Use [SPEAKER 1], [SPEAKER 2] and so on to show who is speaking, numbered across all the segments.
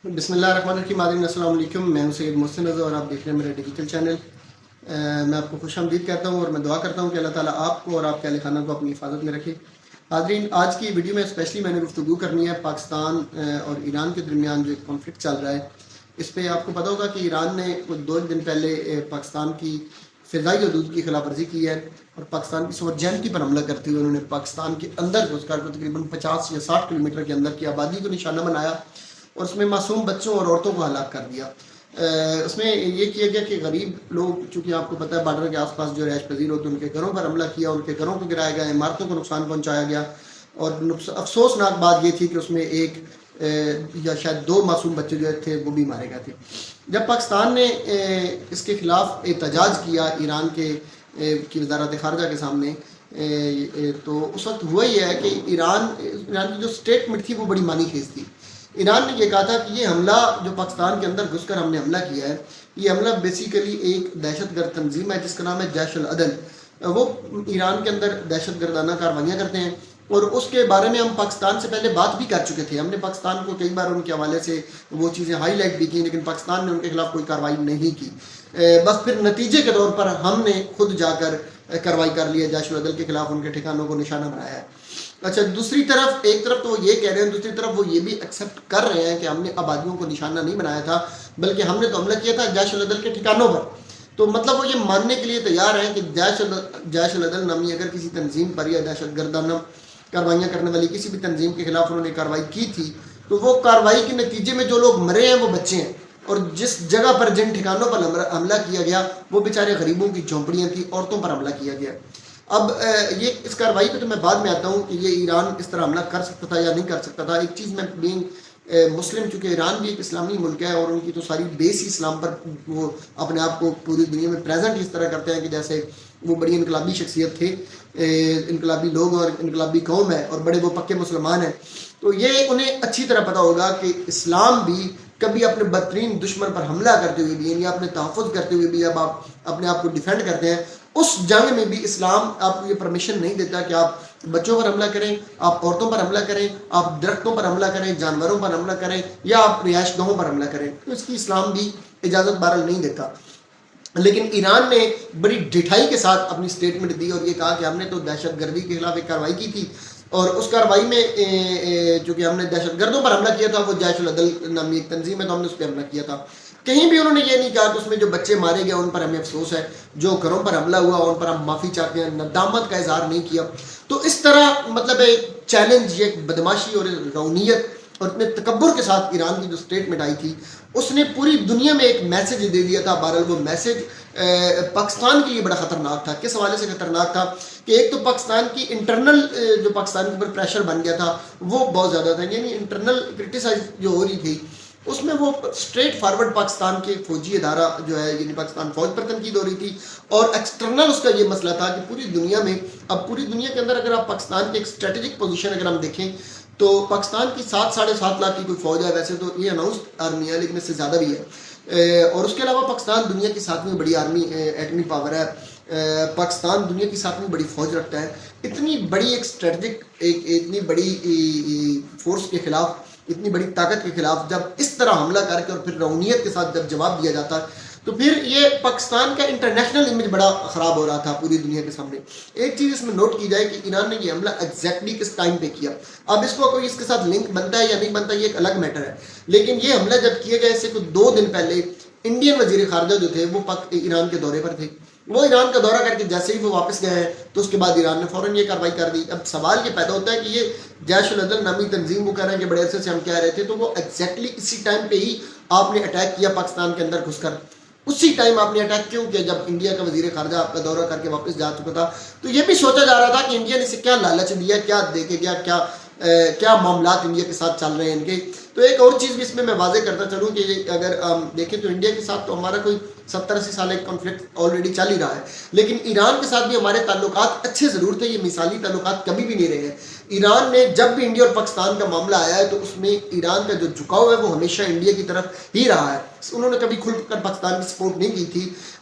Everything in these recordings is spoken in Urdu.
[SPEAKER 1] بسم اللہ الرحمن الرحیم۔ السلام علیکم، میں ہوں سید محسن رضا اور آپ دیکھ رہے ہیں میرا ڈیجیٹل چینل۔ میں آپ کو خوش آمدید کہتا ہوں اور میں دعا کرتا ہوں کہ اللہ تعالیٰ آپ کو اور آپ کے اہل خانہ کو اپنی حفاظت میں رکھے۔ حاضرین، آج کی ویڈیو میں اسپیشلی میں نے گفتگو کرنی ہے پاکستان اور ایران کے درمیان جو ایک کانفلکٹ چل رہا ہے اس پہ۔ آپ کو پتہ ہوگا کہ ایران نے کچھ 2 دن پہلے پاکستان کی فضائی حدود کی خلاف ورزی کی ہے اور پاکستان کی سورجینٹی پر حملہ کرتے ہوئے انہوں نے پاکستان کے اندر گھس کر تقریباً 50 یا 60 کلومیٹر کے اندر کی آبادی کو نشانہ بنایا اور اس میں معصوم بچوں اور عورتوں کو ہلاک کر دیا۔ اس میں یہ کیا گیا کہ غریب لوگ، چونکہ آپ کو پتہ ہے بارڈر کے آس پاس جو رہائش پذیر ہوتے ہیں، ان کے گھروں پر حملہ کیا، ان کے گھروں کو گرایا گیا، عمارتوں کو نقصان پہنچایا گیا۔ اور افسوسناک بات یہ تھی کہ اس میں ایک یا شاید 2 معصوم بچے جو تھے وہ بھی مارے گئے تھے۔ جب پاکستان نے اس کے خلاف احتجاج کیا ایران کی وزارت خارجہ کے سامنے، تو اس وقت ہوا یہ ہے کہ ایران کی جو اسٹیٹمنٹ تھی وہ بڑی معنی خیز تھی۔ ایران نے یہ کہا تھا کہ یہ حملہ جو پاکستان کے اندر گھس کر ہم نے حملہ کیا ہے، یہ حملہ بیسیکلی ایک دہشت گرد تنظیم ہے جس کا نام ہے جیش العدل۔ وہ ایران کے اندر دہشت گردانہ کاروائیاں کرتے ہیں اور اس کے بارے میں ہم پاکستان سے پہلے بات بھی کر چکے تھے۔ ہم نے پاکستان کو کئی بار ان کے حوالے سے وہ چیزیں ہائی لائٹ بھی کی، لیکن پاکستان نے ان کے خلاف کوئی کارروائی نہیں کی۔ بس پھر نتیجے کے طور پر ہم نے خود جا کر کارروائی کر لی ہے، جیش العدل کے خلاف ان کے ٹھکانوں کو نشانہ بنایا ہے۔ اچھا، دوسری طرف ایک طرف تو وہ یہ کہہ رہے ہیں، دوسری طرف وہ یہ بھی ایکسیپٹ کر رہے ہیں کہ ہم نے آبادیوں کو نشانہ نہیں بنایا تھا، بلکہ ہم نے تو حملہ کیا تھا جیش العدل کے ٹھکانوں پر۔ تو مطلب وہ یہ ماننے کے لیے تیار ہیں کہ جیش العدل نامی اگر کسی تنظیم پر یا دہشت گردانہ کاروائیاں کرنے والی کسی بھی تنظیم کے خلاف انہوں نے کارروائی کی تھی، تو وہ کارروائی کے نتیجے میں جو لوگ مرے ہیں وہ بچے ہیں، اور جس جگہ پر جن ٹھکانوں پر حملہ کیا گیا وہ بیچارے غریبوں کی جھونپڑیاں تھیں، عورتوں پر حملہ کیا گیا۔ اب یہ اس کارروائی پہ تو میں بعد میں آتا ہوں کہ یہ ایران اس طرح حملہ کر سکتا تھا یا نہیں کر سکتا تھا۔ ایک چیز میں بینگ مسلم، چونکہ ایران بھی ایک اسلامی ملک ہے اور ان کی تو ساری بیس ہی اسلام پر، وہ اپنے آپ کو پوری دنیا میں پریزنٹ اس طرح کرتے ہیں کہ جیسے وہ بڑی انقلابی شخصیت تھے، انقلابی لوگ اور انقلابی قوم ہے اور بڑے وہ پکے مسلمان ہیں۔ تو یہ انہیں اچھی طرح پتہ ہوگا کہ اسلام بھی کبھی اپنے بدترین دشمن پر حملہ کرتے ہوئے بھی، یعنی اپنے تحفظ کرتے ہوئے بھی، جب آپ اپنے آپ کو ڈیفینڈ کرتے ہیں اس جنگ میں بھی اسلام آپ کو یہ پرمیشن نہیں دیتا کہ آپ بچوں پر حملہ کریں، آپ عورتوں پر حملہ کریں، آپ درختوں پر حملہ کریں، جانوروں پر حملہ کریں یا آپ رہائش گاہوں پر حملہ کریں۔ تو اس کی اسلام بھی اجازت بہرحال نہیں دیتا۔ لیکن ایران نے بڑی ڈٹھائی کے ساتھ اپنی سٹیٹمنٹ دی اور یہ کہا کہ ہم نے تو دہشت گردی کے خلاف ایک کارروائی کی تھی، اور اس کارروائی میں جو کہ ہم نے دہشت گردوں پر حملہ کیا تھا وہ جیش العدل نامی ایک تنظیم ہے تو ہم نے اس پہ حملہ کیا تھا۔ کہیں بھی انہوں نے یہ نہیں کہا کہ اس میں جو بچے مارے گئے ان پر ہمیں افسوس ہے، جو گھروں پر حملہ ہوا ان پر ہم معافی چاہتے ہیں، ندامت کا اظہار نہیں کیا۔ تو اس طرح مطلب ایک چیلنج، ایک بدماشی اور رونیت اور اتنے تکبر کے ساتھ ایران کی جو سٹیٹمنٹ آئی تھی اس نے پوری دنیا میں ایک میسج دے دیا تھا۔ بہرحال وہ میسج پاکستان کے لیے بڑا خطرناک تھا۔ کس حوالے سے خطرناک تھا کہ ایک تو پاکستان کی انٹرنل جو پاکستان کے اوپر پریشر بن گیا تھا وہ بہت زیادہ تھا، یعنی انٹرنل کرٹیسائز جو ہو رہی تھی اس میں وہ اسٹریٹ فارورڈ پاکستان کے فوجی ادارہ جو ہے، یعنی پاکستان فوج پر تنقید ہو رہی تھی، اور ایکسٹرنل اس کا یہ مسئلہ تھا کہ پوری دنیا میں، اب پوری دنیا کے اندر اگر آپ پاکستان کی ایک اسٹریٹجک پوزیشن اگر ہم دیکھیں تو پاکستان کی 7-7.5 لاکھ کی کوئی فوج ہے، ویسے تو یہ اناؤنسڈ آرمی ہے لیکن اس سے زیادہ بھی ہے، اور اس کے علاوہ پاکستان دنیا کی 7ویں بڑی آرمی ایٹمی پاور ہے، پاکستان دنیا کی 7ویں بڑی فوج رکھتا ہے۔ اتنی بڑی ایک اسٹریٹجک، اتنی بڑی فورس کے خلاف، اتنی بڑی طاقت کے خلاف جب اس طرح حملہ کر کے اور پھر رونیت کے ساتھ جب جواب دیا جاتا تو پھر یہ پاکستان کا انٹرنیشنل امیج بڑا خراب ہو رہا تھا پوری دنیا کے سامنے۔ ایک چیز اس میں نوٹ کی جائے کہ ایران نے یہ حملہ ایگزیکٹلی کس ٹائم پہ کیا، اب اس کو کوئی اس کے ساتھ لنک بنتا ہے یا نہیں بنتا یہ ایک الگ میٹر ہے، لیکن یہ حملہ جب کیا گیا اس سے کچھ 2 دن پہلے انڈین وزیر خارجہ جو تھے وہ ایران کے دورے پر تھے۔ وہ ایران کا دورہ کر کے جیسے ہی وہ واپس گئے ہیں تو اس کے بعد ایران نے فوراً یہ کارروائی کر دی۔ اب سوال یہ پیدا ہوتا ہے کہ یہ جیش العدل نامی تنظیم وہ کہہ رہے ہیں کہ بڑے عرصے سے ہم کہہ رہے تھے، تو وہ ایگزیکٹلی اسی ٹائم پہ ہی آپ نے اٹیک کیا پاکستان کے اندر گھس کر، اسی ٹائم آپ نے اٹیک کیوں کیا جب انڈیا کا وزیر خارجہ آپ کا دورہ کر کے واپس جا چکا تھا؟ تو یہ بھی سوچا جا رہا تھا کہ انڈیا نے اسے کیا لالچ دیا، کیا دے کے گیا، کیا معاملات انڈیا کے ساتھ چل رہے ہیں ان کے۔ تو ایک اور چیز بھی اس میں واضح کرتا چلوں کہ اگر دیکھیں تو انڈیا کے ساتھ تو ہمارا کوئی 70-80 سال ایک کانفلکٹ آلریڈی چل ہی رہا ہے، لیکن ایران کے ساتھ بھی ہمارے تعلقات اچھے ضرور تھے، یہ مثالی تعلقات کبھی بھی نہیں رہے ہیں۔ ایران نے جب بھی انڈیا اور پاکستان کا معاملہ آیا ہے تو اس میں ایران کا جو جھکاؤ ہے وہ ہمیشہ انڈیا کی طرف ہی رہا ہے، انہوں نے کبھی کھل کر پاکستان کی سپورٹ نہیں کی تھی۔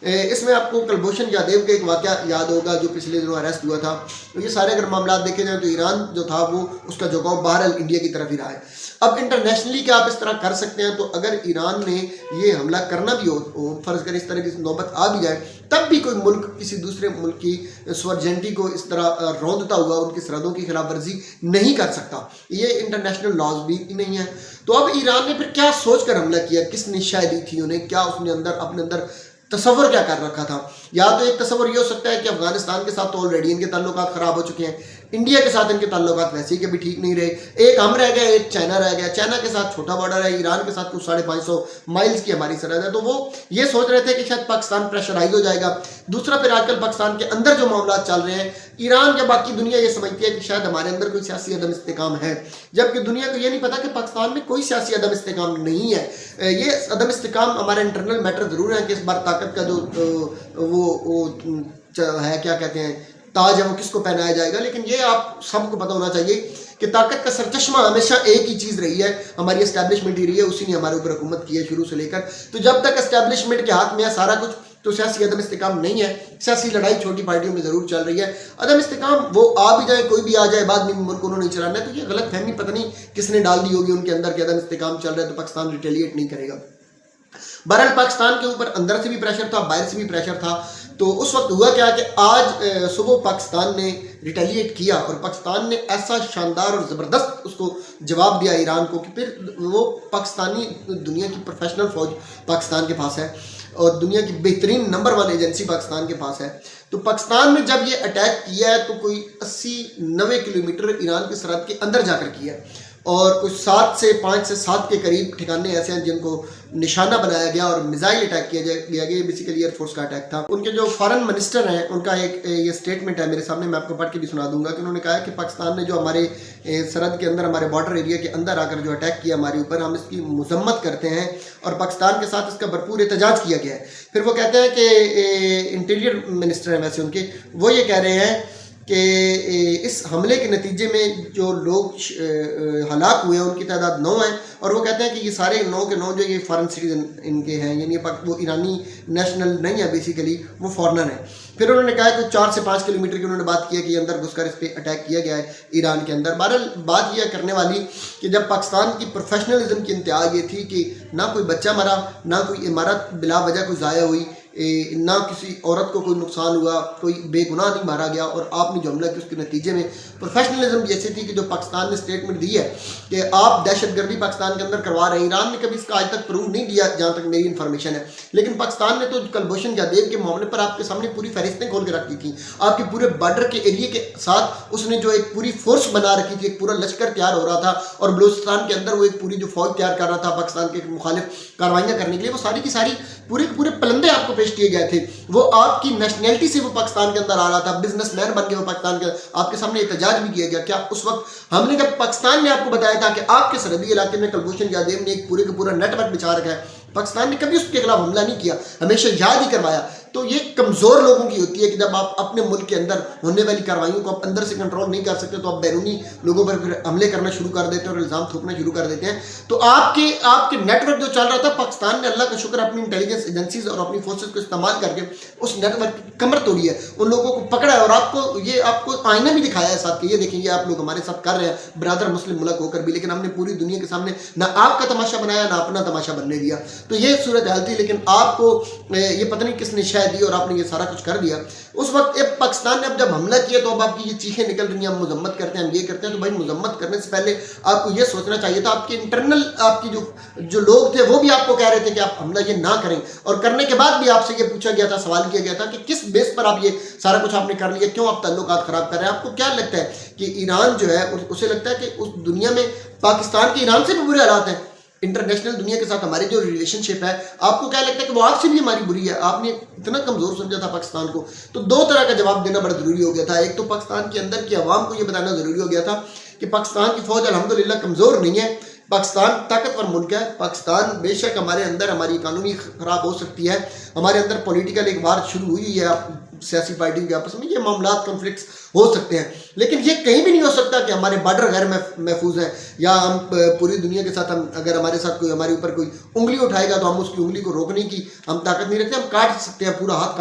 [SPEAKER 1] اس میں آپ کو کلبھوشن یادیو کا ایک واقعہ یاد ہوگا جو پچھلے دنوں اریسٹ ہوا تھا۔ یہ سارے اگر معاملات دیکھے جائیں تو ایران جو تھا وہ اس کا جھکاؤ بہرحال انڈیا کی طرف ہی رہا ہے۔ اب انٹرنیشنلی کیا آپ اس طرح کر سکتے ہیں؟ تو اگر ایران نے یہ حملہ کرنا بھی ہو، فرض کریں اس طرح کی نوبت آ بھی جائے، تب بھی کوئی ملک کسی دوسرے ملک کی سورجنٹی کو اس طرح روندتا ہوا ان کی سرحدوں کی خلاف ورزی نہیں کر سکتا، یہ انٹرنیشنل لاز بھی نہیں ہے۔ تو اب ایران نے پھر کیا سوچ کر حملہ کیا؟ کس نے شے دی تھی انہیں؟ کیا اس نے اپنے اندر تصور کیا کر رکھا تھا؟ یا تو ایک تصور یہ ہو سکتا ہے کہ افغانستان کے ساتھ تو آلریڈی ان کے تعلقات خراب ہو چکے ہیں، انڈیا کے ساتھ ان کے تعلقات ویسے ہی کبھی ٹھیک نہیں رہے، ایک ہم رہ گئے، ایک چائنا رہ گیا، چائنا کے ساتھ چھوٹا بارڈر ہے، ایران کے ساتھ کچھ 550 مائلز کی ہماری سرحد ہے، تو وہ یہ سوچ رہے تھے کہ شاید پاکستان پریشرائز ہو جائے گا۔ دوسرا پھر آج کل پاکستان کے اندر جو معاملات چل رہے ہیں، ایران یا باقی دنیا یہ سمجھتی ہے کہ شاید ہمارے اندر کوئی سیاسی عدم استحکام ہے، جبکہ دنیا کو یہ نہیں پتا کہ پاکستان میں کوئی سیاسی عدم استحکام نہیں ہے۔ یہ عدم استحکام ہمارے انٹرنل میٹر ضرور ہیں کہ اس بار طاقت کا جو وہ ہے، کیا کہتے ہیں، تاج ہے، وہ کس کو پہنایا جائے گا، لیکن یہ آپ سب کو پتہ ہونا چاہیے کہ طاقت کا سرچشمہ ہمیشہ ایک ہی چیز رہی ہے، ہماری اسٹیبلشمنٹ ہی رہی ہے، اسی نے ہمارے اوپر حکومت کی ہے شروع سے لے کر۔ تو جب تک اسٹیبلشمنٹ کے ہاتھ میں ہے سارا کچھ، تو سیاسی عدم استحکام نہیں ہے۔ سیاسی لڑائی چھوٹی پارٹیوں میں ضرور چل رہی ہے، عدم استحکام وہ آ بھی جائے، کوئی بھی آ جائے، بعد میں ملک انہوں نے چلانا ہے، تو یہ غلط فہمی پتہ نہیں کس نے ڈال دی ہوگی ان کے اندر کہ عدم استحکام چل رہا ہے تو پاکستان ریٹیلیٹ نہیں کرے گا۔ بہرحال پاکستان کے اوپر اندر سے بھی پریشر تھا، باہر سے بھی پریشر تھا۔ تو اس وقت ہوا کیا کہ آج صبح پاکستان نے ریٹیلیٹ کیا، اور پاکستان نے ایسا شاندار اور زبردست اس کو جواب دیا ایران کو کہ پھر وہ پاکستانی دنیا کی پروفیشنل فوج پاکستان کے پاس ہے، اور دنیا کی بہترین نمبر 1 ایجنسی پاکستان کے پاس ہے۔ تو پاکستان نے جب یہ اٹیک کیا ہے تو کوئی 80-90 کلومیٹر ایران کی سرحد کے اندر جا کر کیا ہے، اور کچھ 5 سے 7 کے قریب ٹھکانے ایسے ہیں جن کو نشانہ بنایا گیا اور میزائل اٹیک کیا گیا، یہ بیسیکلی ایئر فورس کا اٹیک تھا۔ ان کے جو فارن منسٹر ہیں ان کا ایک یہ سٹیٹمنٹ ہے میرے سامنے، میں آپ کو پڑھ کے بھی سنا دوں گا، کہ انہوں نے کہا ہے کہ پاکستان نے جو ہمارے سرحد کے اندر، ہمارے بارڈر ایریا کے اندر آ کر جو اٹیک کیا ہمارے اوپر، ہم اس کی مذمت کرتے ہیں، اور پاکستان کے ساتھ اس کا بھرپور احتجاج کیا گیا ہے۔ پھر وہ کہتے ہیں کہ انٹیریئر منسٹر ہیں ویسے ان کے، وہ یہ کہہ رہے ہیں کہ اس حملے کے نتیجے میں جو لوگ ہلاک ہوئے ہیں ان کی تعداد 9 ہے، اور وہ کہتے ہیں کہ یہ سارے 9 کے 9 جو یہ فارن سٹیزن ان کے ہیں، یعنی وہ ایرانی نیشنل نہیں ہے، بیسیکلی وہ فارنر ہیں۔ پھر انہوں نے کہا کہ 4 سے 5 کلومیٹر کی انہوں نے بات کی ہے کہ یہ اندر گھس کر اس پہ اٹیک کیا گیا ہے ایران کے اندر۔ بہرحال بات یہ کرنے والی کہ جب پاکستان کی پروفیشنلزم کی انتہا یہ تھی کہ نہ کوئی بچہ مرا، نہ کوئی عمارت بلا وجہ کوئی ضائع ہوئی، نہ کسی عورت کو کوئی نقصان ہوا، کوئی بے گناہ نہیں مارا گیا، اور آپ نے جو حملہ کیا اس کے نتیجے میں پروفیشنلزم بھی ایسی تھی کہ جو پاکستان نے سٹیٹمنٹ دی ہے کہ آپ دہشت گردی پاکستان کے اندر کروا رہے ہیں۔ ایران نے کبھی اس کا آج تک پروف نہیں دیا جہاں تک میری انفارمیشن ہے، لیکن پاکستان نے تو کلبھوشن جادیو کے معاملے پر آپ کے سامنے پوری فہرستیں کھول کے رکھ دی تھیں، آپ کے پورے بارڈر کے ایریے کے ساتھ اس نے جو ایک پوری فورس بنا رکھی تھی، ایک پورا لشکر تیار ہو رہا تھا، اور بلوچستان کے اندر وہ ایک پوری جو فوج تیار کر رہا تھا پاکستان کے مخالف کاروائیاں کرنے کے لیے، وہ ساری کی ساری پورے پلندے آپ کو پیش کیے گئے تھے۔ وہ آپ کی نیشنلٹی سے وہ پاکستان کے اندر آ رہا تھا، بزنس مین بن کے وہ پاکستان کے آپ کے سامنے احتجاج بھی کیا گیا۔ کیا اس وقت ہم نے جب پاکستان نے آپ کو بتایا تھا کہ آپ کے سرحدی علاقے میں کلبھوشن جادیو نے ایک پورا نیٹ ورک بچھا رکھا ہے، پاکستان نے کبھی اس کے خلاف حملہ نہیں کیا، ہمیشہ یاد ہی کروایا۔ تو یہ کمزور لوگوں کی ہوتی ہے کہ جب آپ اپنے ملک کے اندر ہونے والی کارروائیوں کو آپ اندر سے کنٹرول نہیں کر سکتے تو آپ بیرونی لوگوں پر پھر حملے کرنا شروع کر دیتے ہیں اور الزام تھوپنا شروع کر دیتے ہیں۔ تو آپ کے نیٹ ورک جو چل رہا تھا، پاکستان نے اللہ کا شکر اپنی انٹیلیجنس ایجنسیز اور اپنی فورسز کو استعمال کر کے اس نیٹ ورک کی کمر توڑی ہے، ان لوگوں کو پکڑا ہے، اور آپ کو آئینہ بھی دکھایا ہے ساتھ کہ یہ دیکھیں یہ آپ لوگ ہمارے ساتھ کر رہے ہیں، برادر مسلم ملک ہو کر بھی، لیکن ہم نے پوری دنیا کے سامنے نہ آپ کا تماشا بنایا نہ اپنا تماشا بننے دیا۔ تو یہ صورتحال تھی، لیکن آپ کو یہ پتہ نہیں کس نے شے دی اور آپ نے یہ سارا کچھ کر دیا۔ اس وقت پاکستان نے اب جب حملہ کیا تو اب آپ کی یہ چیخیں نکل رہی ہیں، ہم مذمت کرتے ہیں، ہم یہ کرتے ہیں، تو بھائی مذمت کرنے سے پہلے آپ کو یہ سوچنا چاہیے تھا، آپ کے انٹرنل آپ کی جو لوگ تھے وہ بھی آپ کو کہہ رہے تھے کہ آپ حملہ یہ نہ کریں، اور کرنے کے بعد بھی آپ سے یہ پوچھا گیا تھا، سوال کیا گیا تھا کہ کس بیس پر آپ یہ سارا کچھ آپ نے کر لیا، کیوں آپ تعلقات خراب کر رہے ہیں؟ آپ کو کیا لگتا ہے کہ ایران جو ہے اسے لگتا ہے کہ اس دنیا میں پاکستان کے ایران سے بھی برے حالات ہیں؟ انٹرنیشنل دنیا کے ساتھ ہماری جو ریلیشن شپ ہے، آپ کو کیا لگتا ہے کہ وہ آپ سے بھی ہماری بری ہے؟ آپ نے اتنا کمزور سمجھا تھا پاکستان کو۔ تو 2 طرح کا جواب دینا بڑا ضروری ہو گیا تھا۔ ایک تو پاکستان کے اندر کی عوام کو یہ بتانا ضروری ہو گیا تھا کہ پاکستان کی فوج الحمدللہ کمزور نہیں ہے، پاکستان طاقتور ملک ہے، پاکستان بے شک ہمارے اندر ہماری اکانومی خراب ہو سکتی ہے، ہمارے اندر پولیٹیکل ایک وار شروع ہوئی ہے سیاسی پارٹیوں کے آپس میں، یہ معاملات کنفلکٹس ہو سکتے ہیں، لیکن یہ کہیں بھی نہیں ہو سکتا کہ ہمارے بارڈر غیر محفوظ ہیں، یا ہم پوری دنیا کے ساتھ اگر ہمارے ساتھ کوئی ہمارے اوپر کوئی انگلی اٹھائے گا تو ہم اس کی انگلی کو روکنے کی ہم طاقت نہیں رکھتے، ہم کاٹ سکتے ہیں، پورا ہاتھ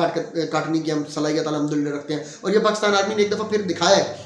[SPEAKER 1] کاٹنے کی ہم صلاحیت الحمدللہ رکھتے ہیں، اور یہ پاکستان آرمی نے ایک دفعہ پھر دکھایا ہے